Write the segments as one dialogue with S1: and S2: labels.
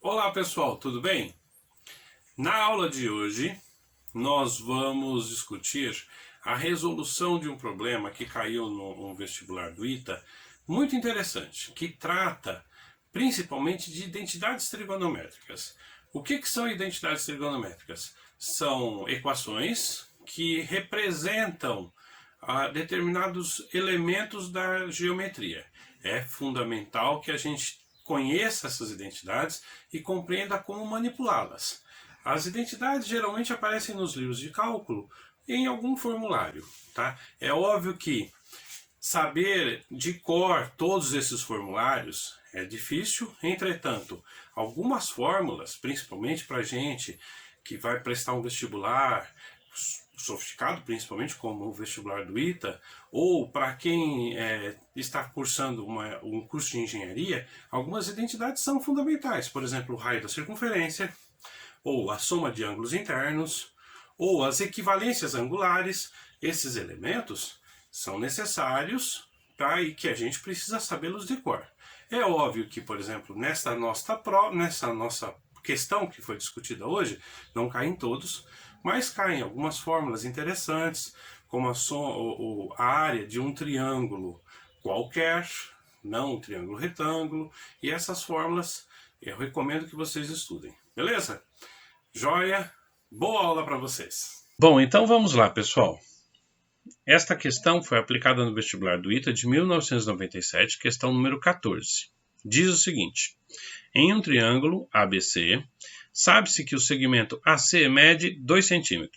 S1: Olá pessoal, tudo bem? Na aula de hoje nós vamos discutir a resolução de um problema que caiu no vestibular do ITA, muito interessante, que trata principalmente de identidades trigonométricas. O que são identidades trigonométricas? São equações que representam determinados elementos da geometria. É fundamental que a gente conheça essas identidades e compreenda como manipulá-las. As identidades geralmente aparecem nos livros de cálculo em algum formulário, tá? É óbvio que saber de cor todos esses formulários é difícil, entretanto, algumas fórmulas, principalmente para gente que vai prestar um vestibular sofisticado, principalmente como o vestibular do ITA, ou para quem está cursando um curso de engenharia, algumas identidades são fundamentais. Por exemplo, o raio da circunferência, ou a soma de ângulos internos, ou as equivalências angulares. Esses elementos são necessários e que a gente precisa sabê-los de cor. É óbvio que, por exemplo, nessa nossa questão que foi discutida hoje, não caem todos, mas caem algumas fórmulas interessantes, como a área de um triângulo qualquer, não um triângulo retângulo, e essas fórmulas eu recomendo que vocês estudem. Beleza? Joia? Boa aula para vocês!
S2: Bom, então vamos lá, pessoal. Esta questão foi aplicada no vestibular do ITA de 1997, questão número 14. Diz o seguinte: em um triângulo ABC, sabe-se que o segmento AC mede 2 cm.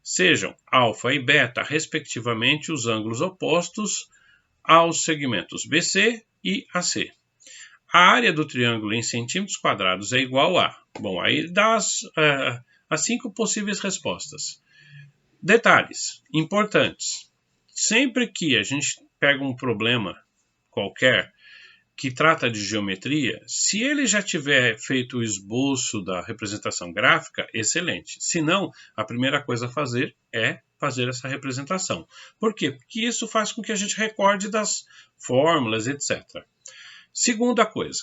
S2: Sejam alfa e beta, respectivamente, os ângulos opostos aos segmentos BC e AC. A área do triângulo em centímetros quadrados é igual a... Bom, aí dá as 5 possíveis respostas. Detalhes importantes. Sempre que a gente pega um problema qualquer que trata de geometria, se ele já tiver feito o esboço da representação gráfica, excelente. Se não, a primeira coisa a fazer é fazer essa representação. Por quê? Porque isso faz com que a gente recorde das fórmulas, etc. Segunda coisa,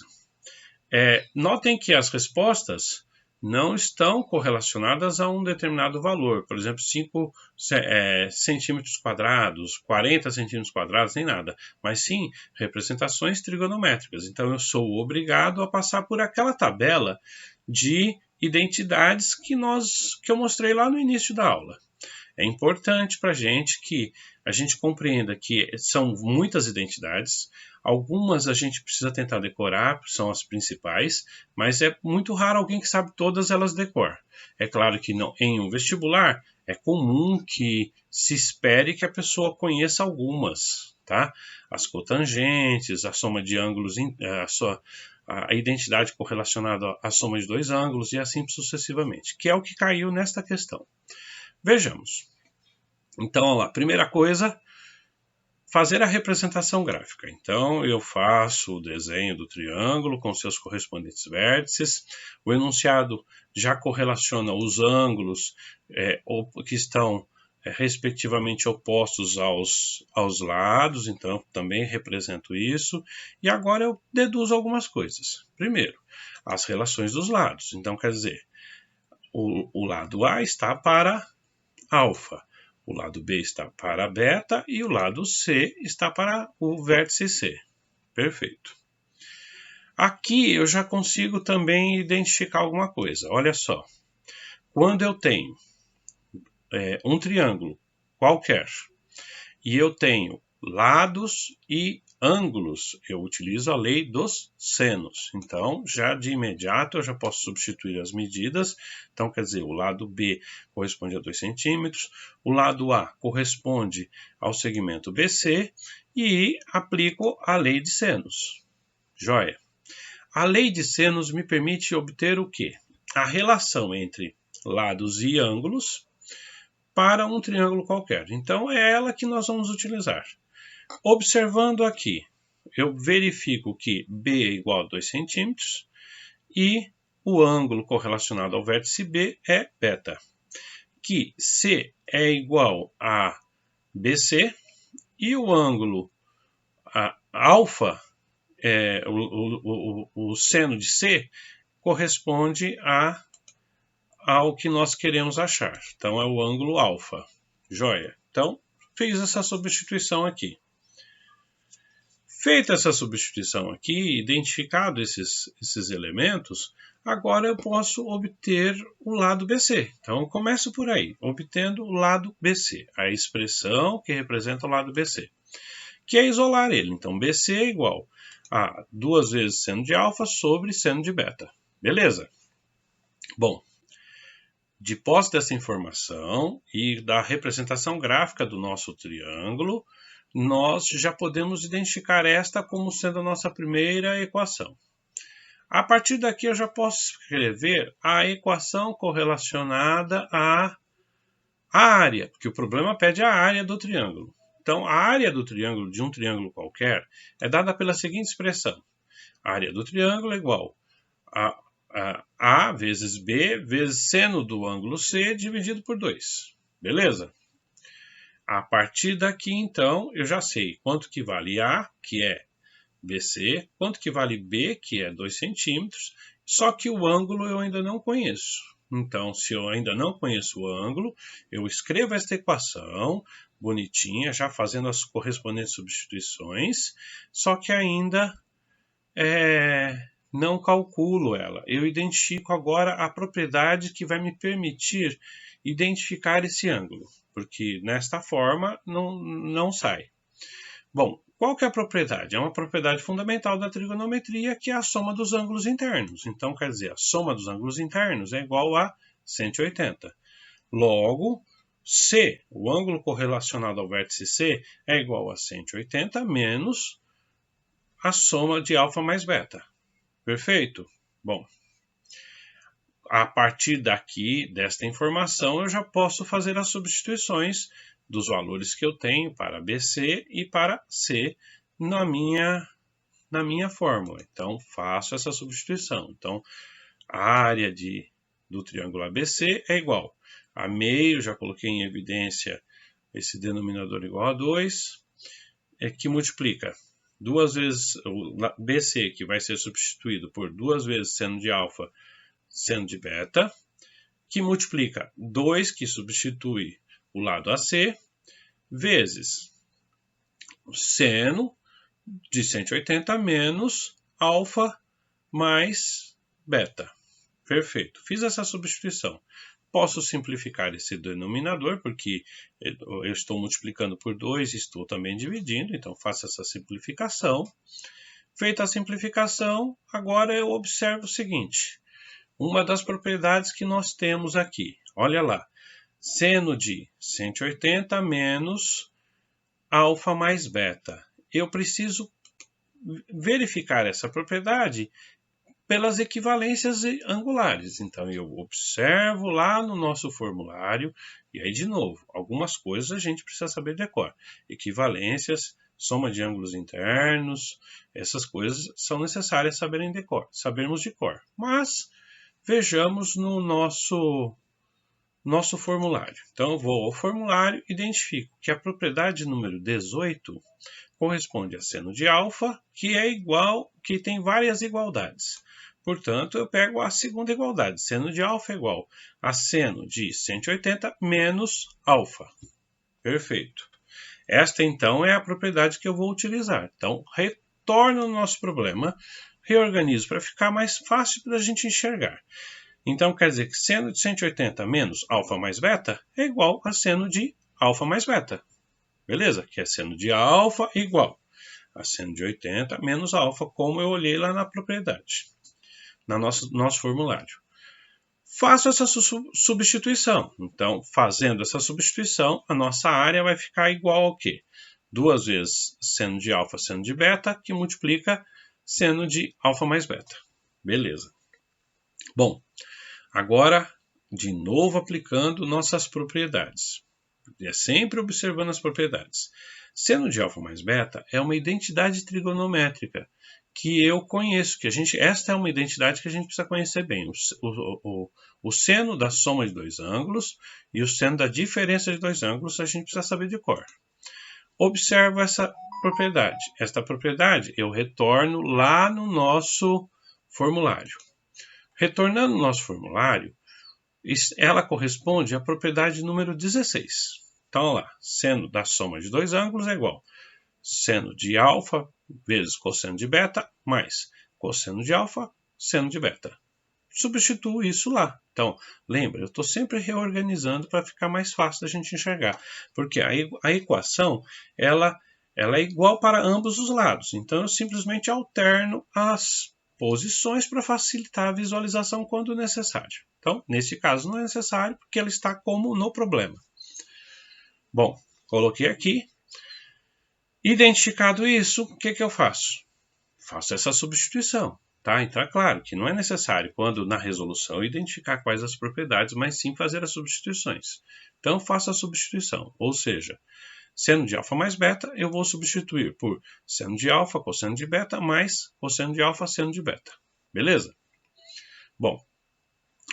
S2: notem que as respostas não estão correlacionadas a um determinado valor, por exemplo, 5 centímetros quadrados, 40 centímetros quadrados, nem nada, mas sim representações trigonométricas. Então eu sou obrigado a passar por aquela tabela de identidades que eu mostrei lá no início da aula. É importante para a gente que a gente compreenda que são muitas identidades, algumas a gente precisa tentar decorar, são as principais, mas é muito raro alguém que sabe todas elas de cor. É claro que não, em um vestibular é comum que se espere que a pessoa conheça algumas, tá? As cotangentes, a soma de ângulos, a identidade correlacionada à soma de dois ângulos e assim sucessivamente, que é o que caiu nesta questão. Vejamos. Então, olha lá, primeira coisa, fazer a representação gráfica. Então, eu faço o desenho do triângulo com seus correspondentes vértices. O enunciado já correlaciona os ângulos que estão respectivamente opostos aos lados, então também represento isso. E agora eu deduzo algumas coisas. Primeiro, as relações dos lados. Então, quer dizer, o lado A está para alfa, o lado B está para beta e o lado C está para o vértice C. Perfeito. Aqui eu já consigo também identificar alguma coisa. Olha só, quando eu tenho um triângulo qualquer e eu tenho lados e ângulos, eu utilizo a lei dos senos. Então, já de imediato, eu já posso substituir as medidas. Então, quer dizer, o lado B corresponde a 2 centímetros, o lado A corresponde ao segmento BC e aplico a lei de senos. Joia. A lei de senos me permite obter o quê? A relação entre lados e ângulos para um triângulo qualquer. Então, é ela que nós vamos utilizar. Observando aqui, eu verifico que B é igual a 2 centímetros e o ângulo correlacionado ao vértice B é beta. Que C é igual a BC e o ângulo alfa, o seno de C, corresponde ao que nós queremos achar. Então, é o ângulo alfa. Joia. Então, fiz essa substituição aqui. Feita essa substituição aqui, identificado esses elementos, agora eu posso obter o lado BC. Então, eu começo por aí, obtendo o lado BC, a expressão que representa o lado BC, que é isolar ele. Então, BC é igual a 2 vezes seno de alfa sobre seno de beta. Beleza? Bom, de posse dessa informação e da representação gráfica do nosso triângulo, nós já podemos identificar esta como sendo a nossa primeira equação. A partir daqui eu já posso escrever a equação correlacionada à área, porque o problema pede a área do triângulo. Então, a área do triângulo, de um triângulo qualquer, é dada pela seguinte expressão. A área do triângulo é igual a A vezes B vezes seno do ângulo C dividido por 2. Beleza? A partir daqui, então, eu já sei quanto que vale A, que é BC, quanto que vale B, que é 2 centímetros, só que o ângulo eu ainda não conheço. Então, se eu ainda não conheço o ângulo, eu escrevo esta equação bonitinha, já fazendo as correspondentes substituições, só que ainda não calculo ela. Eu identifico agora a propriedade que vai me permitir identificar esse ângulo, porque nesta forma não sai. Bom, qual que é a propriedade? É uma propriedade fundamental da trigonometria, que é a soma dos ângulos internos. Então, quer dizer, a soma dos ângulos internos é igual a 180. Logo, C, o ângulo correlacionado ao vértice C, é igual a 180 menos a soma de alfa mais beta. Perfeito? Bom, a partir daqui, desta informação, eu já posso fazer as substituições dos valores que eu tenho para BC e para C na minha fórmula. Então, faço essa substituição. Então, a área do triângulo ABC é igual a meio, já coloquei em evidência esse denominador igual a 2, que multiplica 2 vezes o BC, que vai ser substituído por 2 vezes seno de alfa, seno de beta, que multiplica 2, que substitui o lado AC, vezes seno de 180 menos alfa mais beta. Perfeito. Fiz essa substituição. Posso simplificar esse denominador, porque eu estou multiplicando por 2 e estou também dividindo, então faço essa simplificação. Feita a simplificação, agora eu observo o seguinte. Uma das propriedades que nós temos aqui, olha lá, seno de 180 menos alfa mais beta. Eu preciso verificar essa propriedade pelas equivalências angulares. Então, eu observo lá no nosso formulário, e aí, de novo, algumas coisas a gente precisa saber de cor. Equivalências, soma de ângulos internos, essas coisas são necessárias sabermos de cor. Mas, vejamos no nosso formulário. Então, eu vou ao formulário e identifico que a propriedade número 18 corresponde a seno de alfa, que é igual, que tem várias igualdades. Portanto, eu pego a segunda igualdade. Seno de alfa é igual a seno de 180 menos alfa. Perfeito. Esta, então, é a propriedade que eu vou utilizar. Então, retorno ao nosso problema, reorganizo para ficar mais fácil para a gente enxergar. Então, quer dizer que seno de 180 menos alfa mais beta é igual a seno de alfa mais beta. Beleza? Que é seno de alfa igual a seno de 80 menos alfa, como eu olhei lá na propriedade, no nosso formulário. Faço essa substituição. Então, fazendo essa substituição, a nossa área vai ficar igual ao quê? 2 vezes seno de alfa, seno de beta, que multiplica seno de alfa mais beta. Beleza. Bom, agora, de novo aplicando nossas propriedades. É sempre observando as propriedades. Seno de alfa mais beta é uma identidade trigonométrica que eu conheço, esta é uma identidade que a gente precisa conhecer bem. O seno da soma de dois ângulos e o seno da diferença de dois ângulos a gente precisa saber de cor. Observo essa propriedade. Esta propriedade eu retorno lá no nosso formulário. Retornando o nosso formulário, ela corresponde à propriedade número 16. Então, olha lá, seno da soma de dois ângulos é igual seno de alfa vezes cosseno de beta mais cosseno de alfa, seno de beta. Substituo isso lá. Então, lembra, eu estou sempre reorganizando para ficar mais fácil da gente enxergar. Porque a equação, ela é igual para ambos os lados. Então, eu simplesmente alterno as posições para facilitar a visualização quando necessário. Então, nesse caso não é necessário, porque ela está como no problema. Bom, coloquei aqui. Identificado isso, o que eu faço? Faço essa substituição. Tá? Então é claro que não é necessário, quando na resolução, identificar quais as propriedades, mas sim fazer as substituições. Então faço a substituição, ou seja, seno de alfa mais beta, eu vou substituir por seno de alfa, cosseno de beta, mais cosseno de alfa, seno de beta. Beleza? Bom,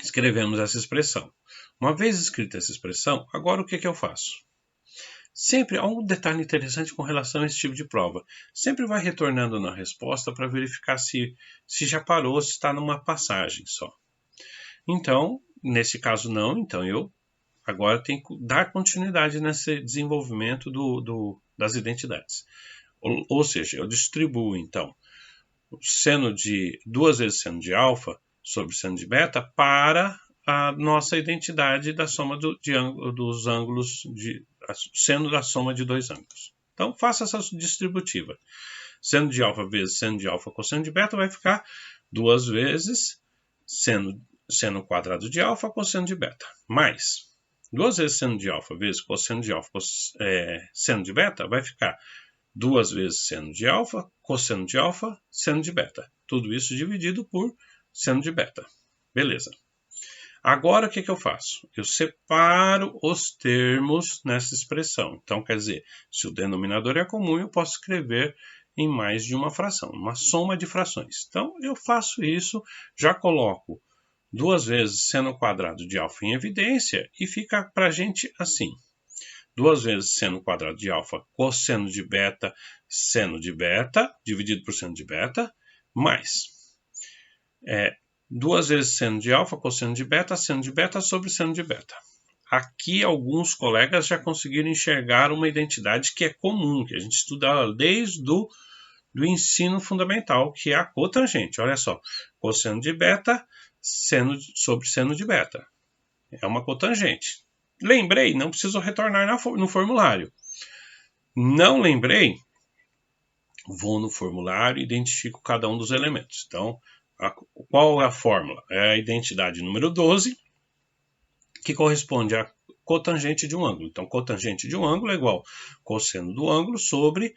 S2: escrevemos essa expressão. Uma vez escrita essa expressão, agora o que eu faço? Sempre há um detalhe interessante com relação a esse tipo de prova. Sempre vai retornando na resposta para verificar se já parou, se está numa passagem só. Então, nesse caso não, então eu agora tenho que dar continuidade nesse desenvolvimento das identidades. Ou seja, eu distribuo então o seno de 2 vezes seno de alfa sobre seno de beta para a nossa identidade da soma dos ângulos, seno da soma de dois ângulos. Então, faça essa distributiva. Seno de alfa vezes seno de alfa cosseno de beta vai ficar 2 vezes seno quadrado de alfa cosseno de beta. Mais 2 vezes seno de alfa vezes cosseno de alfa seno de beta vai ficar 2 vezes seno de alfa cosseno de alfa seno de beta. Tudo isso dividido por seno de beta. Beleza. Agora, o que eu faço? Eu separo os termos nessa expressão. Então, quer dizer, se o denominador é comum, eu posso escrever em mais de uma fração, uma soma de frações. Então, eu faço isso, já coloco 2 vezes seno quadrado de alfa em evidência e fica para a gente assim. 2 vezes seno quadrado de alfa cosseno de beta, seno de beta, dividido por seno de beta, mais 2 vezes seno de alfa cosseno de beta sobre seno de beta. Aqui alguns colegas já conseguiram enxergar uma identidade que é comum, que a gente estuda desde do ensino fundamental, que é a cotangente. Olha só, cosseno de beta sobre seno de beta. É uma cotangente. Lembrei, não preciso retornar no formulário. Não lembrei, vou no formulário e identifico cada um dos elementos. Então, qual é a fórmula? É a identidade número 12, que corresponde à cotangente de um ângulo. Então, cotangente de um ângulo é igual cosseno do ângulo sobre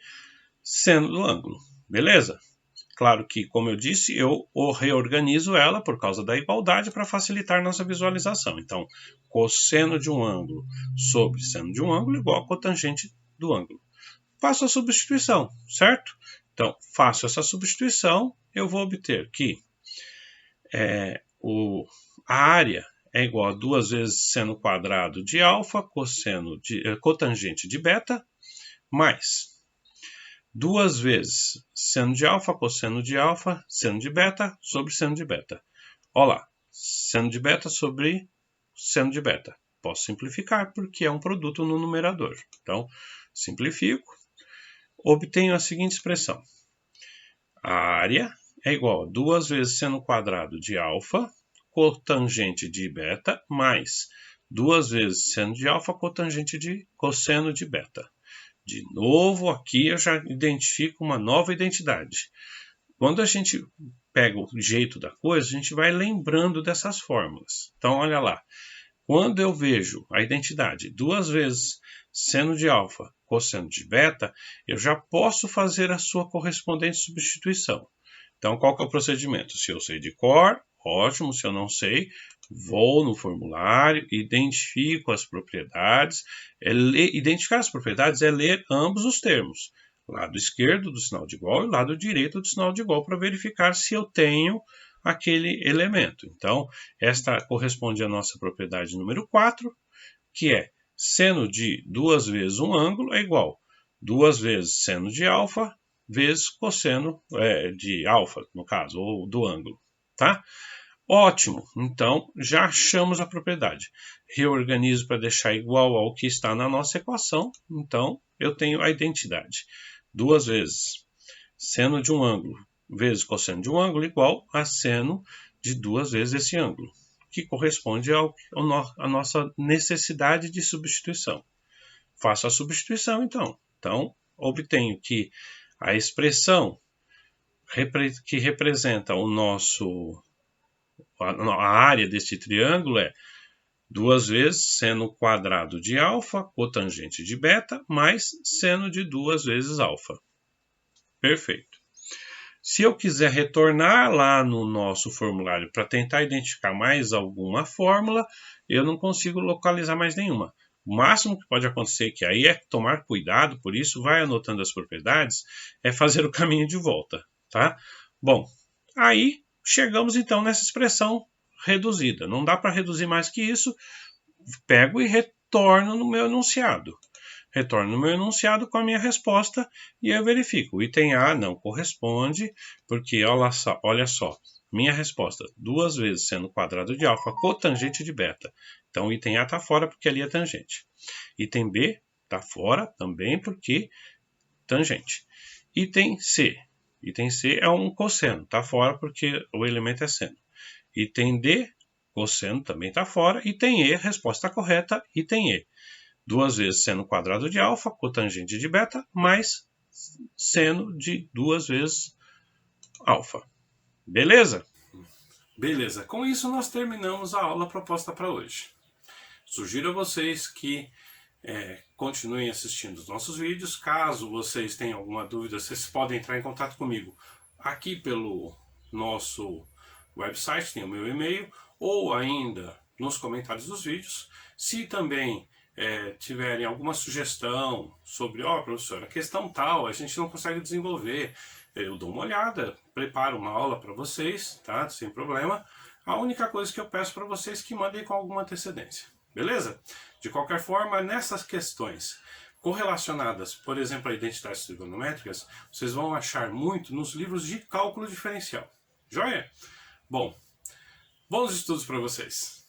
S2: seno do ângulo. Beleza? Claro que, como eu disse, eu reorganizo ela por causa da igualdade para facilitar nossa visualização. Então, cosseno de um ângulo sobre seno de um ângulo igual a cotangente do ângulo. Faço a substituição, certo? Então, faço essa substituição, eu vou obter que a área é igual a 2 vezes seno quadrado de alfa, cotangente de beta, mais 2 vezes seno de alfa, cosseno de alfa, seno de beta, sobre seno de beta. Olha lá, seno de beta sobre seno de beta. Posso simplificar porque é um produto no numerador. Então, simplifico, obtenho a seguinte expressão. A área é igual a 2 vezes seno quadrado de alfa, cotangente de beta, mais 2 vezes seno de alfa, cotangente de cosseno de beta. De novo, aqui eu já identifico uma nova identidade. Quando a gente pega o jeito da coisa, a gente vai lembrando dessas fórmulas. Então, olha lá. Quando eu vejo a identidade 2 vezes seno de alfa, cosseno de beta, eu já posso fazer a sua correspondente substituição. Então, qual que é o procedimento? Se eu sei de cor, ótimo. Se eu não sei, vou no formulário, identifico as propriedades. Identificar as propriedades é ler ambos os termos. Lado esquerdo do sinal de igual e lado direito do sinal de igual para verificar se eu tenho aquele elemento. Então, esta corresponde à nossa propriedade número 4, que é seno de 2 vezes um ângulo é igual a 2 vezes seno de alfa vezes cosseno de alfa, no caso, ou do ângulo. Tá? Ótimo, então já achamos a propriedade. Reorganizo para deixar igual ao que está na nossa equação, então eu tenho a identidade. 2 vezes seno de um ângulo vezes cosseno de um ângulo igual a seno de 2 vezes esse ângulo, que corresponde à nossa necessidade de substituição. Faço a substituição então. Então, obtenho que a expressão que representa a área deste triângulo é 2 vezes seno quadrado de alfa, cotangente de beta, mais seno de 2 vezes alfa. Perfeito. Se eu quiser retornar lá no nosso formulário para tentar identificar mais alguma fórmula, eu não consigo localizar mais nenhuma. O máximo que pode acontecer, que aí é tomar cuidado, por isso vai anotando as propriedades, é fazer o caminho de volta, tá? Bom, aí chegamos então nessa expressão reduzida. Não dá para reduzir mais que isso. Pego e retorno no meu enunciado. Retorno no meu enunciado com a minha resposta e eu verifico. O item A não corresponde, porque olha só, minha resposta, 2 vezes seno quadrado de alfa cotangente de beta. Então o item A está fora porque ali é tangente. Item B está fora também porque tangente. Item C. Item C é um cosseno, está fora porque o elemento é seno. Item D, cosseno também está fora. Item E, resposta correta, item E. 2 vezes seno quadrado de alfa, cotangente de beta, mais seno de 2 vezes alfa. Beleza?
S1: Beleza, com isso nós terminamos a aula proposta para hoje. Sugiro a vocês que continuem assistindo os nossos vídeos. Caso vocês tenham alguma dúvida, vocês podem entrar em contato comigo aqui pelo nosso website, tem o meu e-mail, ou ainda nos comentários dos vídeos. Se também tiverem alguma sugestão sobre, professor, a questão tal, a gente não consegue desenvolver, eu dou uma olhada, preparo uma aula para vocês, tá? Sem problema. A única coisa que eu peço para vocês é que mandem com alguma antecedência, beleza? De qualquer forma, nessas questões correlacionadas, por exemplo, a identidades trigonométricas, vocês vão achar muito nos livros de cálculo diferencial. Joia? Bom, bons estudos para vocês!